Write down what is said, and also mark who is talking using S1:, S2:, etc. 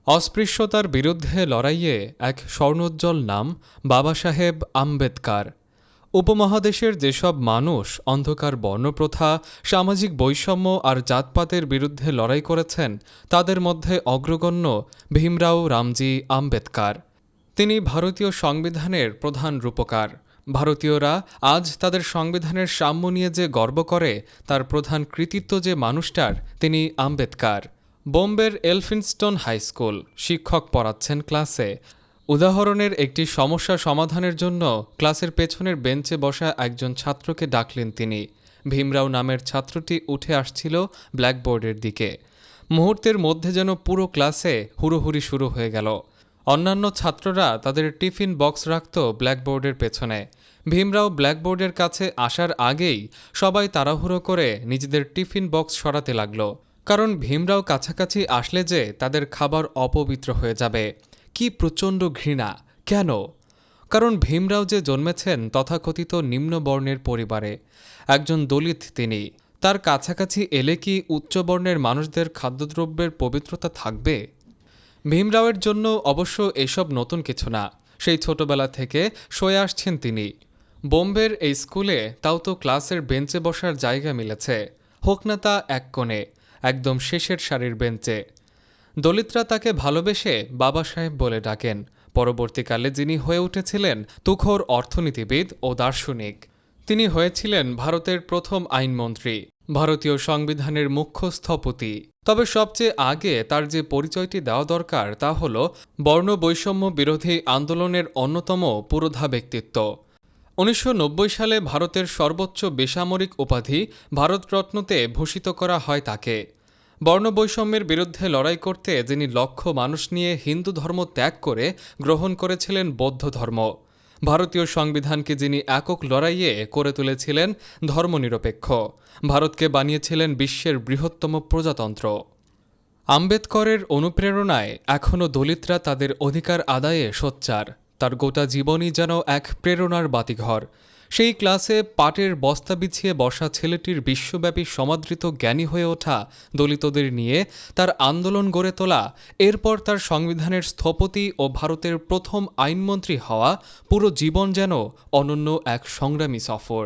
S1: অস্পৃশ্যতার বিরুদ্ধে লড়াইয়ে এক স্বর্ণোজ্জ্বল নাম বাবা সাহেব আম্বেদকর। উপমহাদেশের যেসব মানুষ অন্ধকার বর্ণপ্রথা, সামাজিক বৈষম্য আর জাতপাতের বিরুদ্ধে লড়াই করেছেন, তাদের মধ্যে অগ্রগণ্য ভীমরাও রামজি আম্বেদকর। তিনি ভারতীয় সংবিধানের প্রধান রূপকার। ভারতীয়রা আজ তাদের সংবিধানের সাম্য নিয়ে যে গর্ব করে, তার প্রধান কৃতিত্ব যে মানুষটার, তিনি আম্বেদকর। বোম্বের এলফিনস্টোন হাই স্কুল শিক্ষক পড়াচ্ছেন ক্লাসে। উদাহরণের একটি সমস্যা সমাধানের জন্য ক্লাসের পেছনের বেঞ্চে বসা একজন ছাত্রকে ডাকলেন তিনি। ভীমরাও নামের ছাত্রটি উঠে আসছিল ব্ল্যাকবোর্ডের দিকে। মুহূর্তের মধ্যে যেন পুরো ক্লাসে হুড়োহুড়ি শুরু হয়ে গেল। অন্যান্য ছাত্ররা তাদের টিফিন বক্স রাখত ব্ল্যাকবোর্ডের পেছনে। ভীমরাও ব্ল্যাকবোর্ডের কাছে আসার আগেই সবাই তাড়াহুড়ো করে নিজেদের টিফিন বক্স সরাতে লাগলো, কারণ ভীমরাও কাছাকাছি আসলে যে তাদের খাবার অপবিত্র হয়ে যাবে। কি প্রচণ্ড ঘৃণা! কেন? কারণ ভীমরাও যে জন্মেছেন তথাকথিত নিম্নবর্ণের পরিবারে। একজন দলিত তিনি। তার কাছাকাছি এলে কি উচ্চবর্ণের মানুষদের খাদ্যদ্রব্যের পবিত্রতা থাকবে? ভীমরাওয়ের জন্য অবশ্য এসব নতুন কিছু না। সেই ছোটবেলা থেকে সয়ে আসছেন তিনি। বোম্বের এই স্কুলে তাও তো ক্লাসের বেঞ্চে বসার জায়গা মিলেছে, হোক না তা এক কোণে, একদম শেষের সারির বেঞ্চে। দলিতরা তাকে ভালোবেসে বাবা সাহেব বলে ডাকেন। পরবর্তীকালে যিনি হয়ে উঠেছিলেন তুখোড় অর্থনীতিবিদ ও দার্শনিক। তিনি হয়েছিলেন ভারতের প্রথম আইনমন্ত্রী, ভারতীয় সংবিধানের মুখ্য স্থপতি। তবে সবচেয়ে আগে তার যে পরিচয়টি দেওয়া দরকার, তা হল বর্ণবৈষম্য বিরোধী আন্দোলনের অন্যতম পুরোধা ব্যক্তিত্ব। 1990 সালে ভারতের সর্বোচ্চ বেসামরিক উপাধি ভারতরত্নতে ভূষিত করা হয় তাকে। বর্ণবৈষম্যের বিরুদ্ধে লড়াই করতে যিনি লক্ষ মানুষ নিয়ে হিন্দু ধর্ম ত্যাগ করে গ্রহণ করেছিলেন বৌদ্ধ ধর্ম, ভারতীয় সংবিধানকে যিনি একক লড়াইয়ে করে তুলেছিলেন ধর্মনিরপেক্ষ, ভারতকে বানিয়েছিলেন বিশ্বের বৃহত্তম প্রজাতন্ত্র। আম্বেদকরের অনুপ্রেরণায় এখনও দলিতরা তাদের অধিকার আদায়ে সোচ্চার। তার গোটা জীবনই যেন এক প্রেরণার বাতিঘর। সেই ক্লাসে পাটের বস্তা বিছিয়ে বসা ছেলেটির বিশ্বব্যাপী সমাদৃত জ্ঞানী হয়ে ওঠা দলিতদের নিয়ে তার আন্দোলন গড়ে তোলা, এরপর তার সংবিধানের স্থপতি ও ভারতের প্রথম আইনমন্ত্রী হওয়া, পুরো জীবন যেন অনন্য এক সংগ্রামী সফর।